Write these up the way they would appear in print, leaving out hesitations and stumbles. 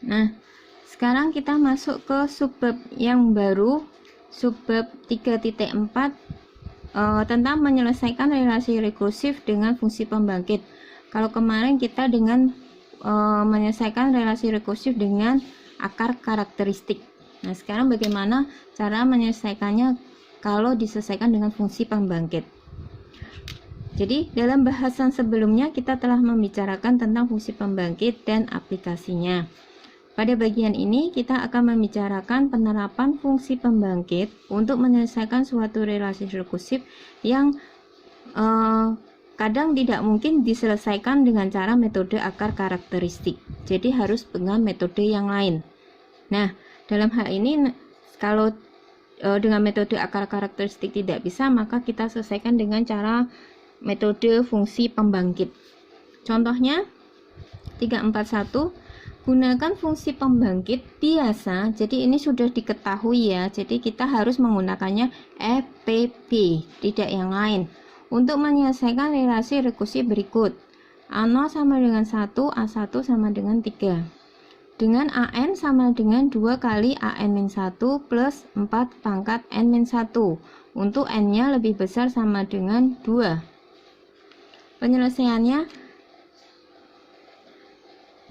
Nah, sekarang kita masuk ke subbab yang baru, subbab 3.4 tentang menyelesaikan relasi rekursif dengan fungsi pembangkit. Kalau kemarin kita dengan menyelesaikan relasi rekursif dengan akar karakteristik. Nah, sekarang bagaimana cara menyelesaikannya kalau diselesaikan dengan fungsi pembangkit. Jadi, dalam bahasan sebelumnya kita telah membicarakan tentang fungsi pembangkit dan aplikasinya. Pada bagian ini kita akan membicarakan penerapan fungsi pembangkit untuk menyelesaikan suatu relasi rekursif yang kadang tidak mungkin diselesaikan dengan cara metode akar karakteristik. Jadi harus dengan metode yang lain. Nah, dalam hal ini kalau dengan metode akar karakteristik tidak bisa, maka kita selesaikan dengan cara metode fungsi pembangkit. Contohnya 341, gunakan fungsi pembangkit biasa. Jadi ini sudah diketahui ya. Jadi kita harus menggunakannya EPB, tidak yang lain. Untuk menyelesaikan relasi rekursi berikut. A0 sama dengan 1, A1 sama dengan 3. Dengan AN sama dengan 2 kali AN-1 plus 4 pangkat N-1. Untuk N-nya lebih besar sama dengan 2. Penyelesaiannya,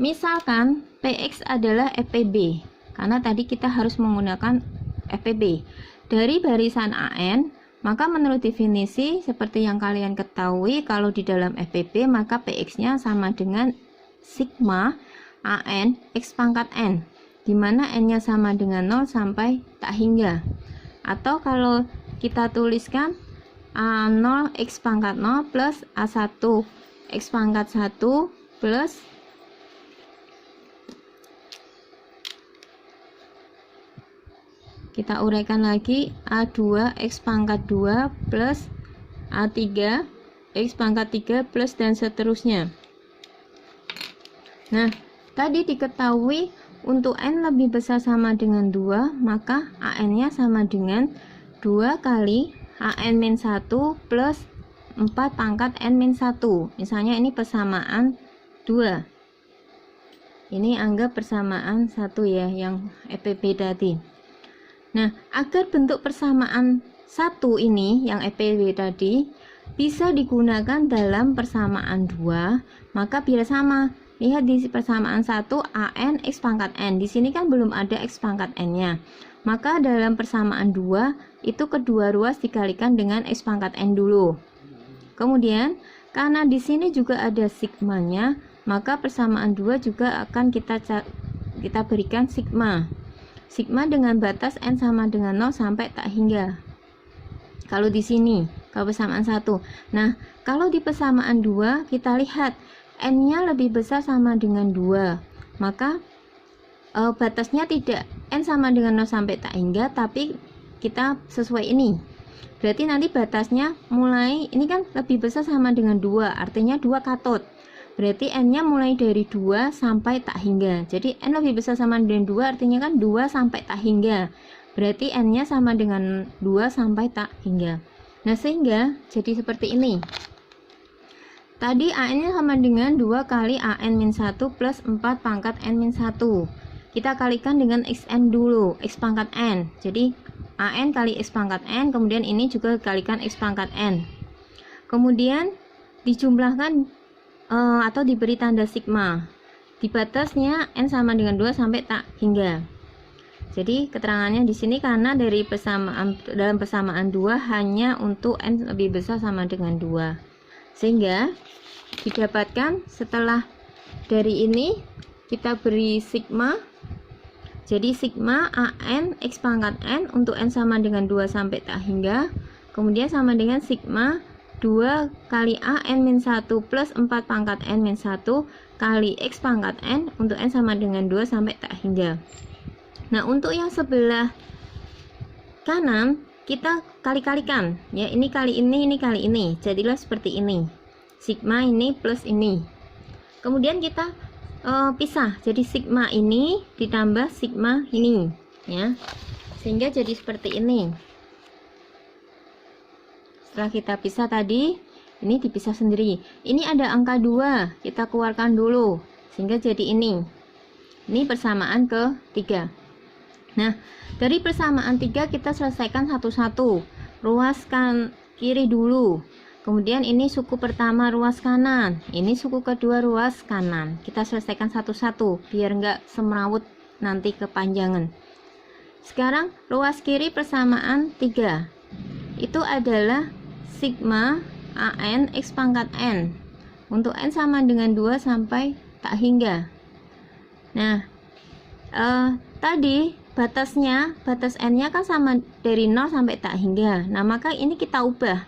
misalkan PX adalah EPB, karena tadi kita harus menggunakan EPB dari barisan AN, maka menurut definisi seperti yang kalian ketahui, kalau di dalam EPB maka PX-nya sama dengan sigma AN X pangkat N, di mana N-nya sama dengan 0 sampai tak hingga. Atau kalau kita tuliskan A0 X pangkat 0 plus A1 X pangkat 1 plus kita uraikan lagi A2 X pangkat 2 plus A3 X pangkat 3 plus dan seterusnya. Nah, tadi diketahui untuk N lebih besar sama dengan 2, maka AN-nya sama dengan 2 kali AN-1 plus 4 pangkat N-1. Misalnya ini persamaan 2. Ini anggap persamaan 1 ya, yang EPB tadi. Nah, agar bentuk persamaan 1 ini, yang EPB tadi, bisa digunakan dalam persamaan 2, maka biar sama. Lihat di persamaan 1 AN X pangkat N. Di sini kan belum ada X pangkat N-nya. Maka dalam persamaan 2 itu kedua ruas dikalikan dengan X pangkat N dulu. Kemudian karena di sini juga ada sigmanya, maka persamaan 2 juga akan kita berikan sigma. Sigma dengan batas N sama dengan 0 sampai tak hingga. Kalau di sini, kalau persamaan 1. Nah, kalau di persamaan 2 kita lihat N-nya lebih besar sama dengan 2. Maka batasnya tidak N sama dengan 0 sampai tak hingga, tapi kita sesuai ini. Berarti nanti batasnya mulai, ini kan lebih besar sama dengan 2, artinya 2 katod. Berarti N-nya mulai dari 2 sampai tak hingga. Jadi N lebih besar sama dengan 2, artinya kan 2 sampai tak hingga. Berarti N-nya sama dengan 2 sampai tak hingga. Nah, sehingga jadi seperti ini. Tadi AN-nya sama dengan 2 kali AN-1 plus 4 pangkat N-1. Kita kalikan dengan XN dulu, X pangkat N. Jadi AN kali X pangkat N, kemudian ini juga kalikan X pangkat N. Kemudian dijumlahkan atau diberi tanda sigma. Di batasnya N sama dengan 2 sampai tak hingga. Jadi keterangannya di sini karena dari dalam persamaan 2 hanya untuk N lebih besar sama dengan 2. Sehingga didapatkan setelah dari ini kita beri sigma. Jadi sigma AN X pangkat N untuk N sama dengan 2 sampai tak hingga. Kemudian sama dengan sigma 2 kali AN-1 plus 4 pangkat N-1 kali X pangkat N untuk N sama dengan 2 sampai tak hingga. Nah, untuk yang sebelah kanan kita kali-kalikan ya, ini kali ini kali ini, jadilah seperti ini, sigma ini plus ini. Kemudian kita pisah, jadi sigma ini ditambah sigma ini ya, sehingga jadi seperti ini. Setelah kita pisah tadi, ini dipisah sendiri. Ini ada angka 2, kita keluarkan dulu sehingga jadi ini. Ini persamaan ketiga. Nah, dari persamaan 3 kita selesaikan satu-satu. Ruaskan kiri dulu. Kemudian ini suku pertama ruas kanan. Ini suku kedua ruas kanan. Kita selesaikan satu-satu biar enggak semrawut nanti kepanjangan. Sekarang ruas kiri persamaan 3. Itu adalah sigma AN X pangkat N. Untuk N sama dengan 2 sampai tak hingga. Nah, tadi batas N-nya kan sama dari 0 sampai tak hingga. Nah, maka ini kita ubah.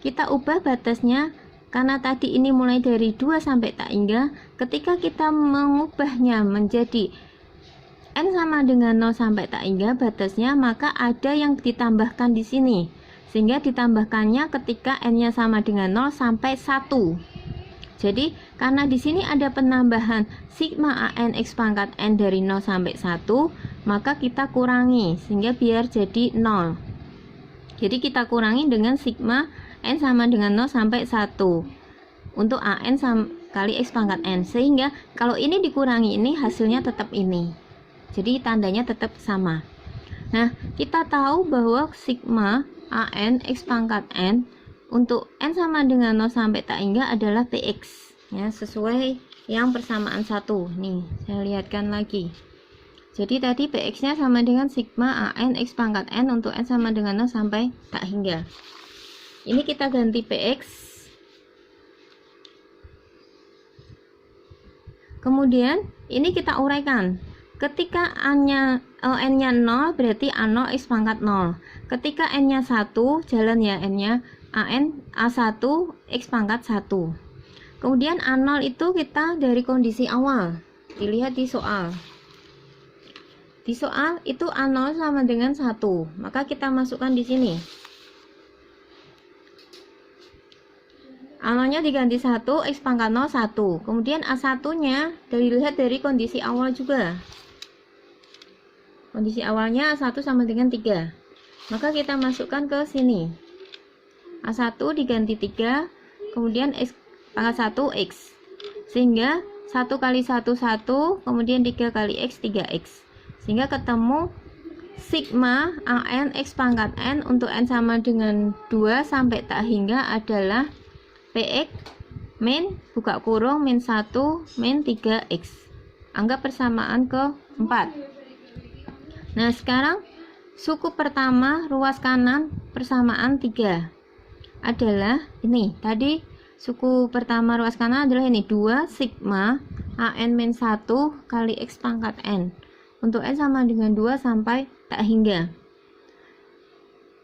Kita ubah batasnya karena tadi ini mulai dari 2 sampai tak hingga. Ketika kita mengubahnya menjadi N sama dengan 0 sampai tak hingga batasnya, maka ada yang ditambahkan di sini. Sehingga ditambahkannya ketika N-nya sama dengan 0 sampai 1. Jadi, karena di sini ada penambahan sigma AN X pangkat N dari 0 sampai 1, maka kita kurangi sehingga biar jadi 0. Jadi kita kurangi dengan sigma N sama dengan 0 sampai 1 untuk AN kali X pangkat N, sehingga kalau ini dikurangi ini hasilnya tetap ini. Jadi tandanya tetap sama. Nah, kita tahu bahwa sigma AN X pangkat N untuk N sama dengan 0 sampai tak hingga adalah PX, ya, sesuai yang persamaan 1. Nih, saya lihatkan lagi. Jadi tadi PX-nya sama dengan sigma AN X pangkat N untuk N sama dengan 0 sampai tak hingga. Ini kita ganti PX. Kemudian ini kita uraikan. Ketika N-nya 0 berarti A0 X pangkat 0. Ketika N-nya 1, jalan ya N-nya, AN A1 X pangkat 1. Kemudian A0 itu kita dari kondisi awal. Dilihat di soal. Di soal itu A0 sama dengan 1. Maka kita masukkan di sini. A0-nya diganti 1, X pangkat 0 1. Kemudian A1-nya dilihat dari kondisi awal juga. Kondisi awalnya A1 sama dengan 3. Maka kita masukkan ke sini. A1 diganti 3, kemudian X pangkat 1 X, sehingga 1 kali 1 1, kemudian 3 kali X 3X, sehingga ketemu sigma AN X pangkat N untuk N sama dengan 2 sampai tak hingga adalah PX min buka kurung min 1 min 3X. Anggap persamaan ke-4. Nah, sekarang suku pertama ruas kanan persamaan 3 adalah ini. Tadi suku pertama ruas kanan adalah ini 2 sigma AN min 1 kali X pangkat N untuk N sama dengan 2 sampai tak hingga.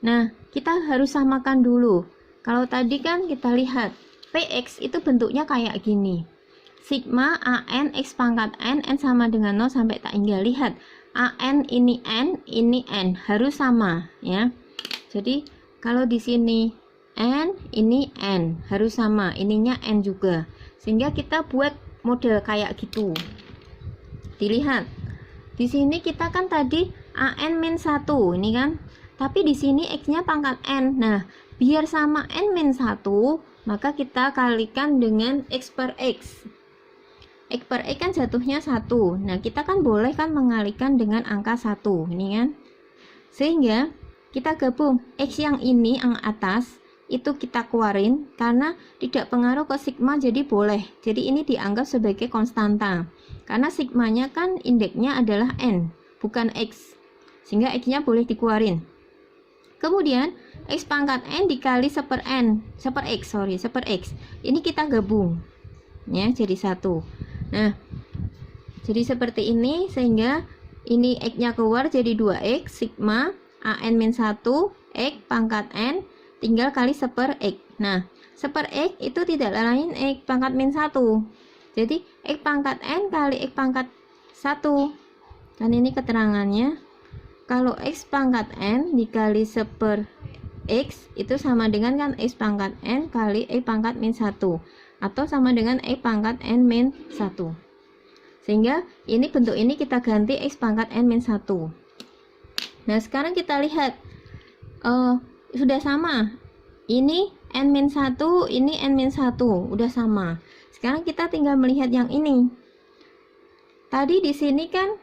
Nah, kita harus samakan dulu. Kalau tadi kan kita lihat PX itu bentuknya kayak gini. Sigma AN X pangkat N sama dengan 0 sampai tak hingga. Lihat, AN ini N harus sama ya. Jadi kalau di sini N, ini N harus sama, ininya N juga, sehingga kita buat model kayak gitu. Dilihat di sini kita kan tadi AN min 1 ini kan, tapi di sini X-nya pangkat N. Nah, biar sama N min 1, maka kita kalikan dengan X per X. X per X kan jatuhnya 1. Nah, kita kan boleh kan mengalikan dengan angka 1 ini kan, sehingga kita gabung X yang ini yang atas itu kita keluarin karena tidak pengaruh ke sigma, jadi boleh. Jadi ini dianggap sebagai konstanta karena sigmanya kan indeksnya adalah N bukan X, sehingga X-nya boleh dikeluarin. Kemudian X pangkat N dikali seper X ini kita gabung ya jadi 1. Nah, jadi seperti ini, sehingga ini X-nya keluar jadi 2X sigma AN min 1 X pangkat N tinggal kali seper X. Nah, seper X itu tidak lain X pangkat min 1. Jadi X pangkat N kali X pangkat 1. Dan ini keterangannya. Kalau X pangkat N dikali seper X itu sama dengan kan X pangkat N kali X pangkat min 1. Atau sama dengan X pangkat N min 1. Sehingga ini bentuk ini kita ganti X pangkat N min 1. Nah, sekarang kita lihat. Sudah sama, ini N-1, ini N-1 udah sama. Sekarang kita tinggal melihat yang ini. tadi di sini kan,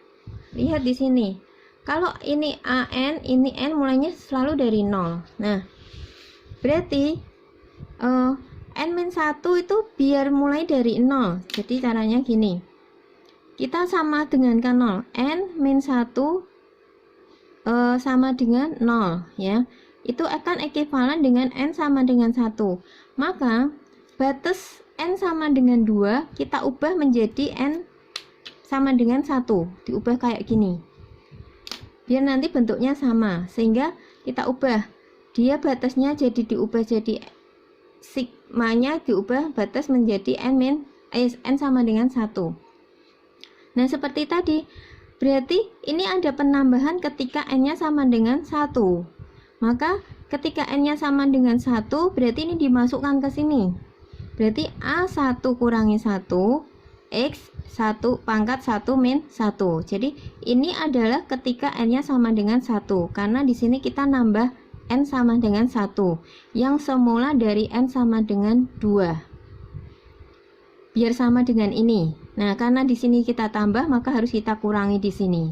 lihat di sini. Kalau ini AN, ini N mulainya selalu dari 0. Nah, berarti N-1 itu biar mulai dari 0. Jadi caranya gini. Kita sama dengankan 0. N-1 sama dengan 0 ya. Itu akan ekivalen dengan N sama dengan 1. Maka batas N sama dengan 2 kita ubah menjadi N sama dengan 1. Diubah kayak gini. Biar nanti bentuknya sama. Sehingga kita ubah. Dia batasnya jadi diubah jadi sigmanya diubah batas menjadi N sama dengan 1. Nah, seperti tadi. Berarti ini ada penambahan ketika N-nya sama dengan 1. Maka ketika N-nya sama dengan 1, berarti ini dimasukkan ke sini. Berarti A1 kurangi 1, X 1 pangkat 1 min 1. Jadi ini adalah ketika N-nya sama dengan 1. Karena di sini kita nambah N sama dengan 1. Yang semula dari N sama dengan 2. Biar sama dengan ini. Nah, karena di sini kita tambah, maka harus kita kurangi di sini.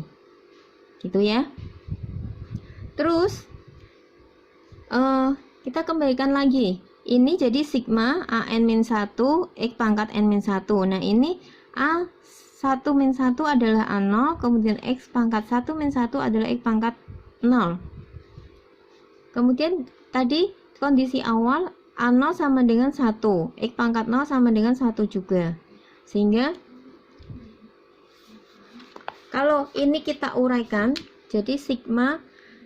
Gitu ya. Terus kita kembalikan lagi. Ini jadi sigma AN-1 X pangkat N-1. Nah, ini A1-1 adalah A0, kemudian X pangkat 1-1 adalah X pangkat 0. Kemudian tadi kondisi awal A0 sama dengan 1, X pangkat 0 sama dengan 1 juga. Sehingga kalau ini kita uraikan, jadi sigma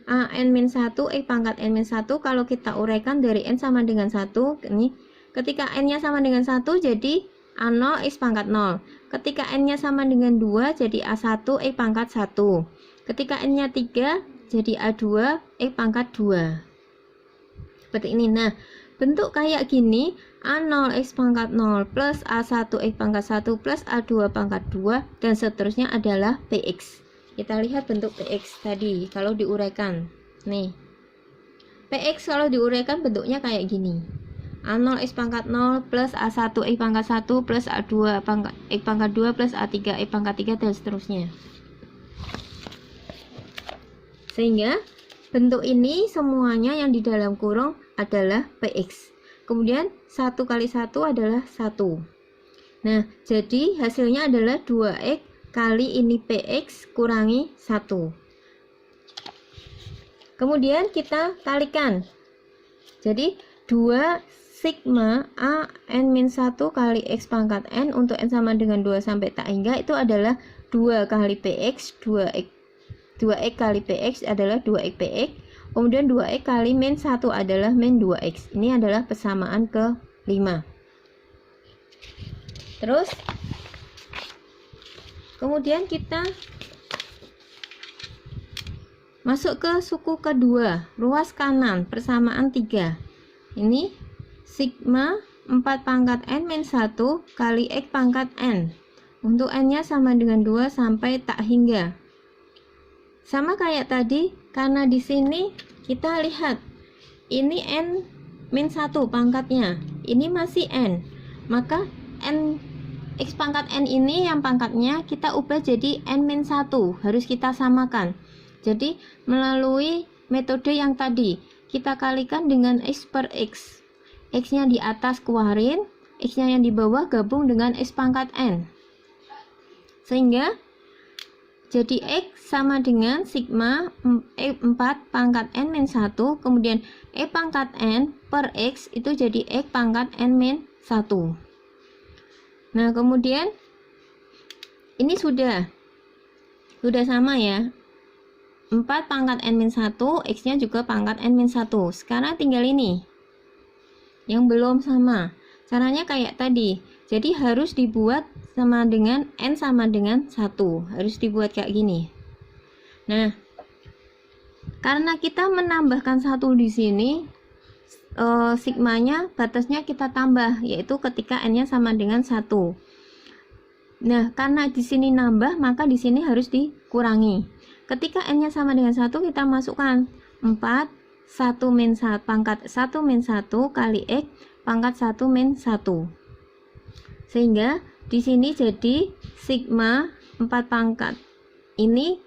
AN-1 X pangkat N-1, kalau kita uraikan dari N sama dengan 1, ini ketika N-nya sama dengan 1 jadi A0 X pangkat 0. Ketika N-nya sama dengan 2 jadi A1 X pangkat 1. Ketika N-nya 3 jadi A2 X pangkat 2. Seperti ini. Nah, bentuk kayak gini, A0 X pangkat 0 plus A1 X pangkat 1 plus A2 pangkat 2 dan seterusnya adalah PX. Kita lihat bentuk PX tadi kalau diuraikan. Nih. PX kalau diuraikan bentuknya kayak gini. A0 X pangkat 0 plus A1 X pangkat 1 plus A2 X pangkat 2 plus A3 X pangkat 3 dan seterusnya. Sehingga bentuk ini semuanya yang di dalam kurung adalah PX. Kemudian 1 kali 1 adalah 1. Nah, jadi hasilnya adalah 2X kali ini PX kurangi 1. Kemudian kita kalikan. Jadi 2 sigma AN-1 kali X pangkat N untuk N sama dengan 2 sampai tak hingga itu adalah 2 kali PX, 2X kali PX adalah 2X PX. Kemudian 2X kali min 1 adalah min 2X. Ini adalah persamaan ke-5. Terus kemudian kita masuk ke suku kedua, ruas kanan, persamaan 3. Ini sigma 4 pangkat N min 1 kali X pangkat N. Untuk N-nya sama dengan 2 sampai tak hingga. Sama kayak tadi, karena di sini kita lihat ini N min 1 pangkatnya, ini masih N. Maka N X pangkat N ini yang pangkatnya kita ubah jadi N min 1, harus kita samakan. Jadi melalui metode yang tadi, kita kalikan dengan X per X. X-nya di atas keluarin, X-nya yang di bawah gabung dengan X pangkat N. Sehingga jadi X sama dengan sigma 4 pangkat N min 1, kemudian X pangkat N per X itu jadi X pangkat N min 1. Nah, kemudian ini sudah sama ya. 4 pangkat N min 1, X-nya juga pangkat N min 1. Sekarang tinggal ini yang belum sama. Caranya kayak tadi. Jadi harus dibuat sama dengan N sama dengan 1. Harus dibuat kayak gini. Nah, karena kita menambahkan 1 di sini, sigmanya batasnya kita tambah, yaitu ketika N-nya sama dengan 1. Nah, karena di sini nambah, maka di sini harus dikurangi. Ketika N-nya sama dengan 1, kita masukkan 4 1 min 1 pangkat 1 min 1 kali X pangkat 1 min 1. Sehingga di sini jadi sigma 4 pangkat ini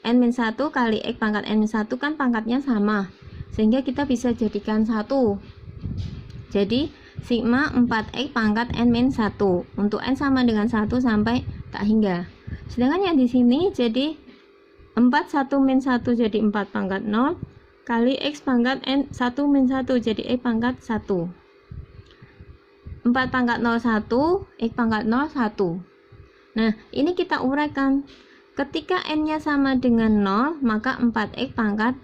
n-1 kali x pangkat n-1 kan pangkatnya sama, sehingga kita bisa jadikan 1. Jadi sigma 4x pangkat n-1 untuk n sama dengan 1 sampai tak hingga. Sedangkan yang di sini jadi 4 1 min 1 jadi 4 pangkat 0 kali x pangkat n 1 min 1 jadi x pangkat 1. 4 pangkat 0 1, x pangkat 0 1. Nah, ini kita uraikan. Ketika n-nya sama dengan 0, maka 4x pangkat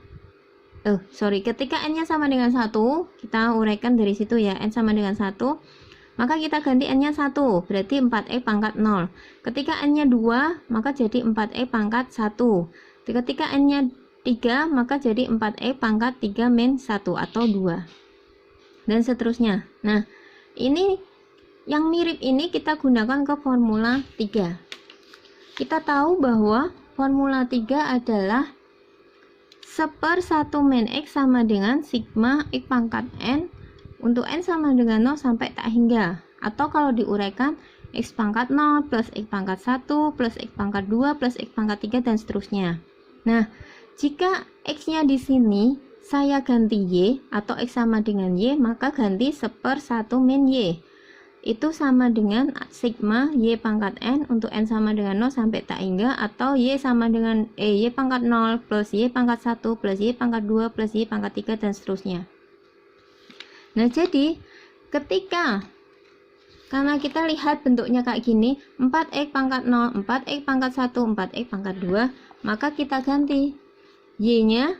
ketika n-nya sama dengan 1, kita uraikan dari situ ya, n sama dengan 1, maka kita ganti n-nya 1, berarti 4x pangkat 0. Ketika n-nya 2, maka jadi 4x pangkat 1. Ketika n-nya 3, maka jadi 4x pangkat 3 min 1 atau 2. Dan seterusnya. Nah, ini yang mirip ini kita gunakan ke formula 3. Kita tahu bahwa formula 3 adalah 1/1 min x sama dengan sigma x pangkat n untuk n sama dengan 0 sampai tak hingga. Atau kalau diuraikan x pangkat 0 plus x pangkat 1 plus x pangkat 2 plus x pangkat 3 dan seterusnya. Nah, jika x-nya di sini saya ganti y atau x sama dengan y, maka ganti 1/1 min y. Itu sama dengan sigma y pangkat n untuk n sama dengan 0 sampai tak hingga, atau y sama dengan y pangkat 0 plus y pangkat 1 plus y pangkat 2 plus y pangkat 3 dan seterusnya. Nah, jadi karena kita lihat bentuknya kayak gini, 4x pangkat 0, 4x pangkat 1, 4x pangkat 2, maka kita ganti y nya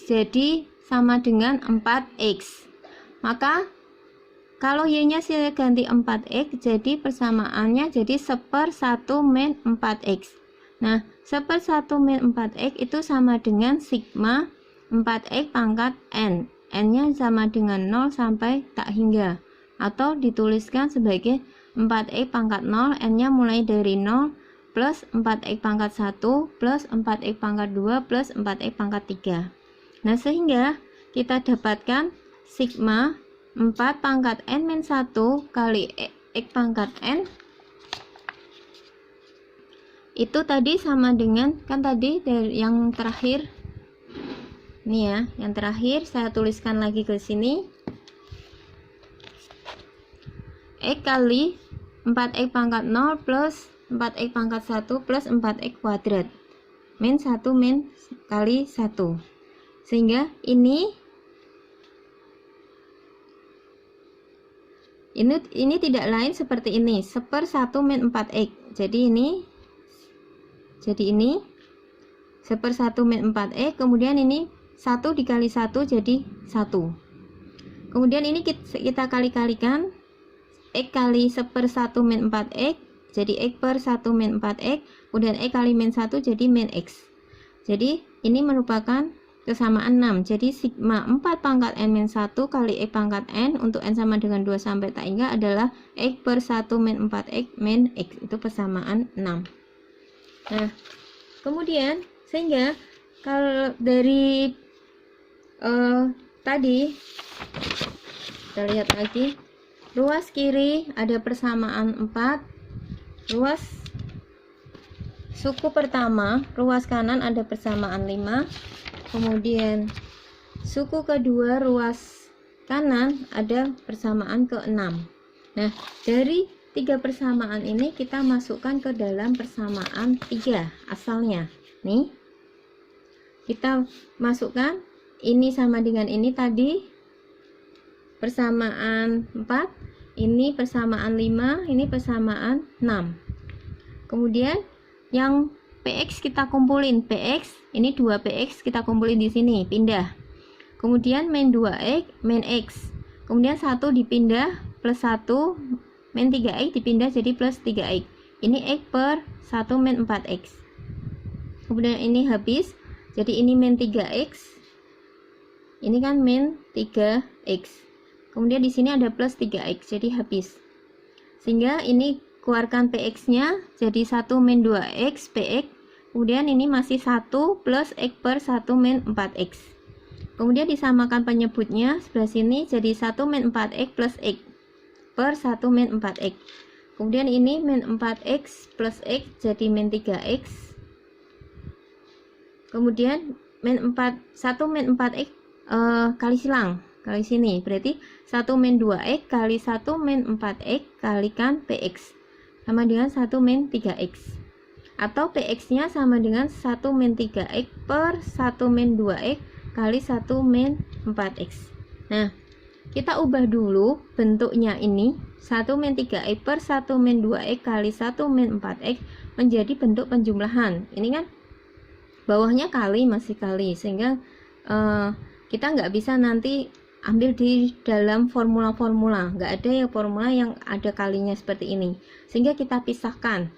jadi sama dengan 4x. Maka kalau y-nya saya ganti 4x, jadi persamaannya jadi 1/1 min 4x. Nah, 1/1 min 4x itu sama dengan sigma 4x pangkat n. N-nya sama dengan 0 sampai tak hingga. Atau dituliskan sebagai 4x pangkat 0, n-nya mulai dari 0, plus 4x pangkat 1, plus 4x pangkat 2, plus 4x pangkat 3. Nah, sehingga kita dapatkan sigma 4 pangkat n-1 kali x pangkat n itu tadi sama dengan, kan tadi dari yang terakhir ini ya, yang terakhir saya tuliskan lagi ke sini, x kali 4x pangkat 0 plus 4x pangkat 1 plus 4x kuadrat min 1 min kali 1, sehingga ini tidak lain seperti ini, 1/1 min 4x. Jadi ini 1/1 min 4x, kemudian ini 1 dikali 1 jadi 1. Kemudian ini kita kali-kalikan, x kali 1/1 min 4x jadi x/1 min 4x, kemudian x kali min 1 jadi min x. Jadi ini merupakan kesamaan 6. Jadi sigma 4 pangkat n-1 kali x pangkat n untuk n sama dengan 2 sampai tak hingga adalah x/1 min 4x min x. Itu persamaan 6. Nah, kemudian sehingga kalau dari tadi kita lihat lagi, ruas kiri ada persamaan 4, ruas suku pertama, ruas kanan ada persamaan 5, kemudian suku kedua ruas kanan ada persamaan ke-6. Nah, dari 3 persamaan ini kita masukkan ke dalam persamaan 3 asalnya. Nih, kita masukkan ini sama dengan ini tadi persamaan 4, ini persamaan 5, ini persamaan 6. Kemudian yang px kita kumpulin, px ini 2px kita kumpulin di sini, pindah. Kemudian min 2x min x, kemudian 1 dipindah plus 1 min 3x dipindah jadi plus 3x. Ini x/1 min 4x. Kemudian ini habis, jadi ini min 3x, ini kan min 3x. Kemudian di sini ada plus 3x, jadi habis. Sehingga ini keluarkan px-nya jadi 1 min 2x px. Kemudian ini masih 1 plus x/1 min 4x. Kemudian disamakan penyebutnya sebelah sini jadi 1 min 4x plus x per 1 min 4x. Kemudian ini min 4x plus x jadi min 3x. Kemudian min 1 min 4x kali silang, kali sini. Berarti 1 min 2x kali 1 min 4x kalikan px sama dengan 1 min 3x. Atau px-nya sama dengan 1 min 3x per 1 min 2x kali 1 min 4x. Nah, kita ubah dulu bentuknya ini. 1 min 3x per 1 min 2x kali 1 min 4x menjadi bentuk penjumlahan. Ini kan bawahnya kali masih kali, sehingga kita nggak bisa nanti ambil di dalam formula-formula. Nggak ada ya formula yang ada kalinya seperti ini. Sehingga kita pisahkan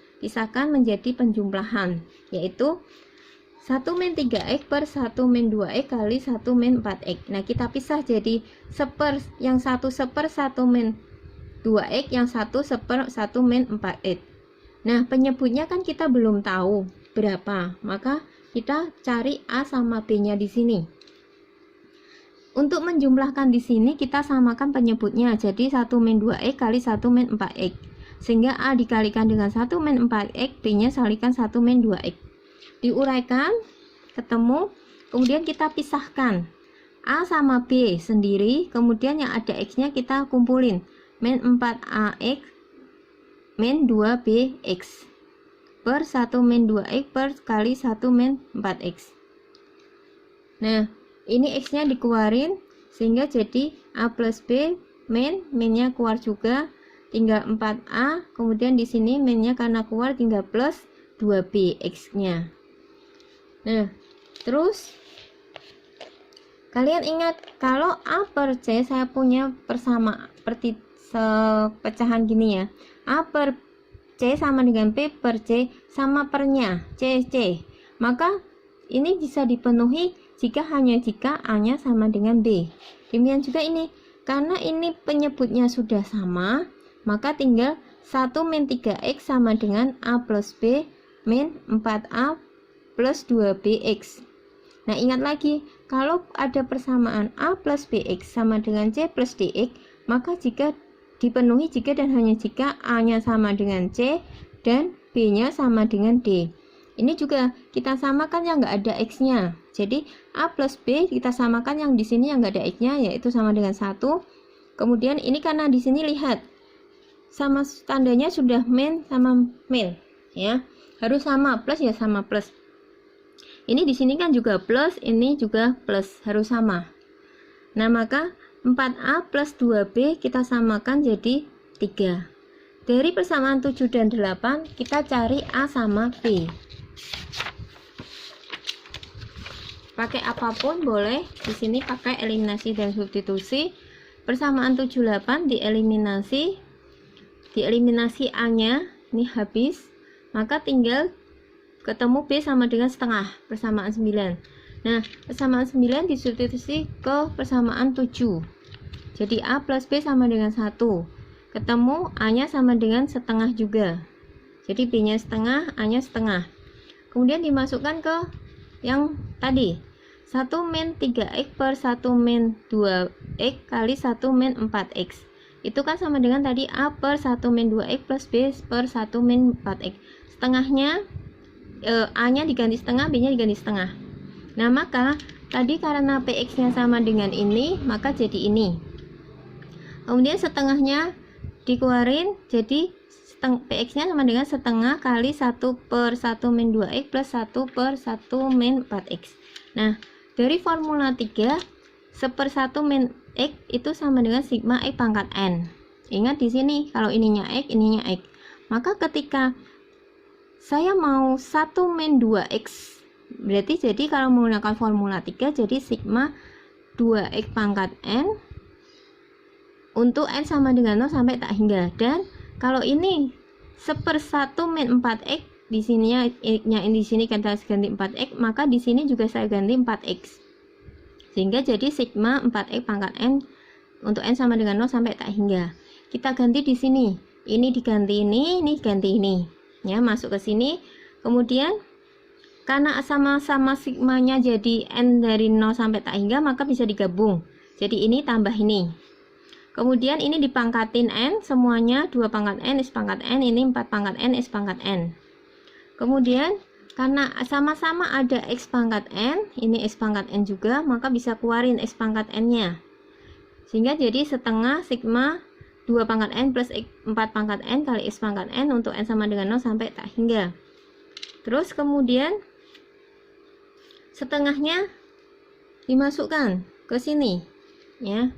menjadi penjumlahan, yaitu 1 min 3x per 1 min 2x kali 1 min 4x. Nah, kita pisah jadi yang satu seper 1 min 2x, yang satu seper 1 min 4x. Nah, penyebutnya kan kita belum tahu berapa, maka kita cari A sama B-nya di sini. Untuk menjumlahkan di sini kita samakan penyebutnya, jadi 1 min 2x kali 1 min 4x. Sehingga A dikalikan dengan 1 min 4x, B-nya kalikan 1 min 2x. Diuraikan, ketemu, kemudian kita pisahkan A sama B sendiri, kemudian yang ada X-nya kita kumpulin, min 4AX min 2BX per 1 min 2X per kali 1 min 4X. Nah, ini X-nya dikeluarin, sehingga jadi A plus B minnya keluar juga, tinggal 4A, kemudian di sini minnya karena keluar tinggal plus 2B X-nya. Nah, terus kalian ingat kalau A per C saya punya persama seperti pecahan gini ya. A per C sama dengan B per C sama pernya C. Maka ini bisa dipenuhi jika A-nya sama dengan B. Demikian juga ini, karena ini penyebutnya sudah sama, maka tinggal 1 min 3x sama dengan A plus B min 4A plus 2bx. Nah, ingat lagi, kalau ada persamaan A plus bx sama dengan C plus dx, maka jika dipenuhi jika dan hanya jika A-nya sama dengan C dan B-nya sama dengan D. Ini juga kita samakan yang nggak ada X-nya. Jadi A plus B kita samakan yang di sini yang nggak ada X-nya, yaitu sama dengan 1. Kemudian ini karena di sini lihat sama tandanya sudah min sama min, ya harus sama, plus ya sama plus. Ini di sini kan juga plus, ini juga plus, harus sama. Nah, maka 4A plus 2B kita samakan jadi 3. Dari persamaan 7 dan 8 kita cari A sama B. Pakai apapun boleh, di sini pakai eliminasi dan substitusi. Persamaan 7, 8 dieliminasi A-nya, ini habis, maka tinggal ketemu B sama dengan setengah, persamaan 9. Nah, persamaan 9 disubstitusi ke persamaan 7. Jadi A plus B sama dengan 1. Ketemu A-nya sama dengan setengah juga. Jadi B-nya setengah, A-nya setengah. Kemudian dimasukkan ke yang tadi. 1 min 3x per 1 min 2x kali 1 min 4x. Itu kan sama dengan tadi A per 1 min 2x plus B per 1 min 4x. Setengahnya A-nya diganti setengah, B-nya diganti setengah. Nah, maka tadi karena PX-nya sama dengan ini, maka jadi ini. Kemudian setengahnya dikeluarin, jadi PX-nya sama dengan setengah kali 1 per 1 min 2X plus 1 per 1 min 4X. Nah, dari formula 3, 1/1 min X itu sama dengan sigma X pangkat N. Ingat di sini, kalau ininya X, ininya X. Maka ketika saya mau 1 min 2x, berarti jadi kalau menggunakan formula 3, jadi sigma 2x pangkat N untuk N sama dengan 0 sampai tak hingga. Dan kalau ini 1/1 min 4x, di sininya X-nya di sini kita ganti 4x, maka di sini juga saya ganti 4x. Sehingga jadi sigma 4x pangkat N untuk N sama dengan 0 sampai tak hingga. Kita ganti di sini. Ini diganti ini ganti ini. Ya, masuk ke sini. Kemudian karena sama-sama sigmanya jadi N dari 0 sampai tak hingga, maka bisa digabung. Jadi ini tambah ini. Kemudian ini dipangkatin n, semuanya 2 pangkat n is pangkat n, ini 4 pangkat n is pangkat n. Kemudian karena sama-sama ada x pangkat n, ini x pangkat n juga, maka bisa keluarin x pangkat n-nya. Sehingga jadi setengah sigma 2 pangkat n plus 4 pangkat n kali x pangkat n untuk n sama dengan 0 sampai tak hingga. Terus kemudian setengahnya dimasukkan ke sini, ya.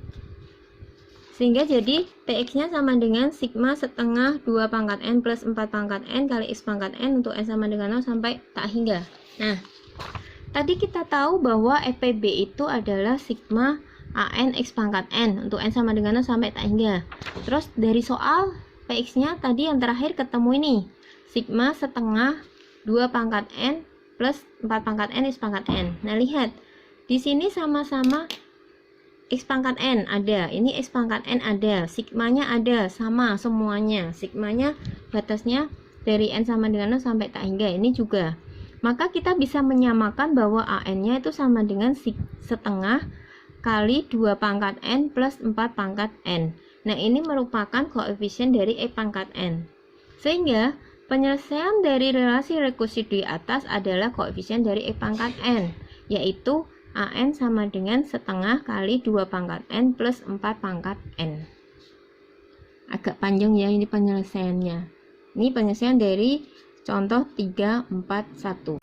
Sehingga jadi px-nya sama dengan sigma setengah 2 pangkat n plus 4 pangkat n kali x pangkat n untuk n sama dengan 0 sampai tak hingga. Nah, tadi kita tahu bahwa EPB itu adalah sigma an x pangkat n untuk n sama dengan 0 sampai tak hingga. Terus dari soal px-nya tadi yang terakhir ketemu ini, sigma setengah 2 pangkat n plus 4 pangkat n x pangkat n. Nah, lihat, di sini sama-sama x pangkat n ada, ini x pangkat n ada, sigmanya ada, sama semuanya. Sigmanya batasnya dari n sama dengan 0 sampai tak hingga, ini juga. Maka kita bisa menyamakan bahwa an-nya itu sama dengan setengah kali 2 pangkat n plus 4 pangkat n. Nah, ini merupakan koefisien dari e pangkat n. Sehingga penyelesaian dari relasi rekursi di atas adalah koefisien dari e pangkat n, yaitu an sama dengan setengah kali 2 pangkat n plus 4 pangkat n. Agak panjang ya ini penyelesaiannya. Ini penyelesaian dari contoh 3, 4, 1.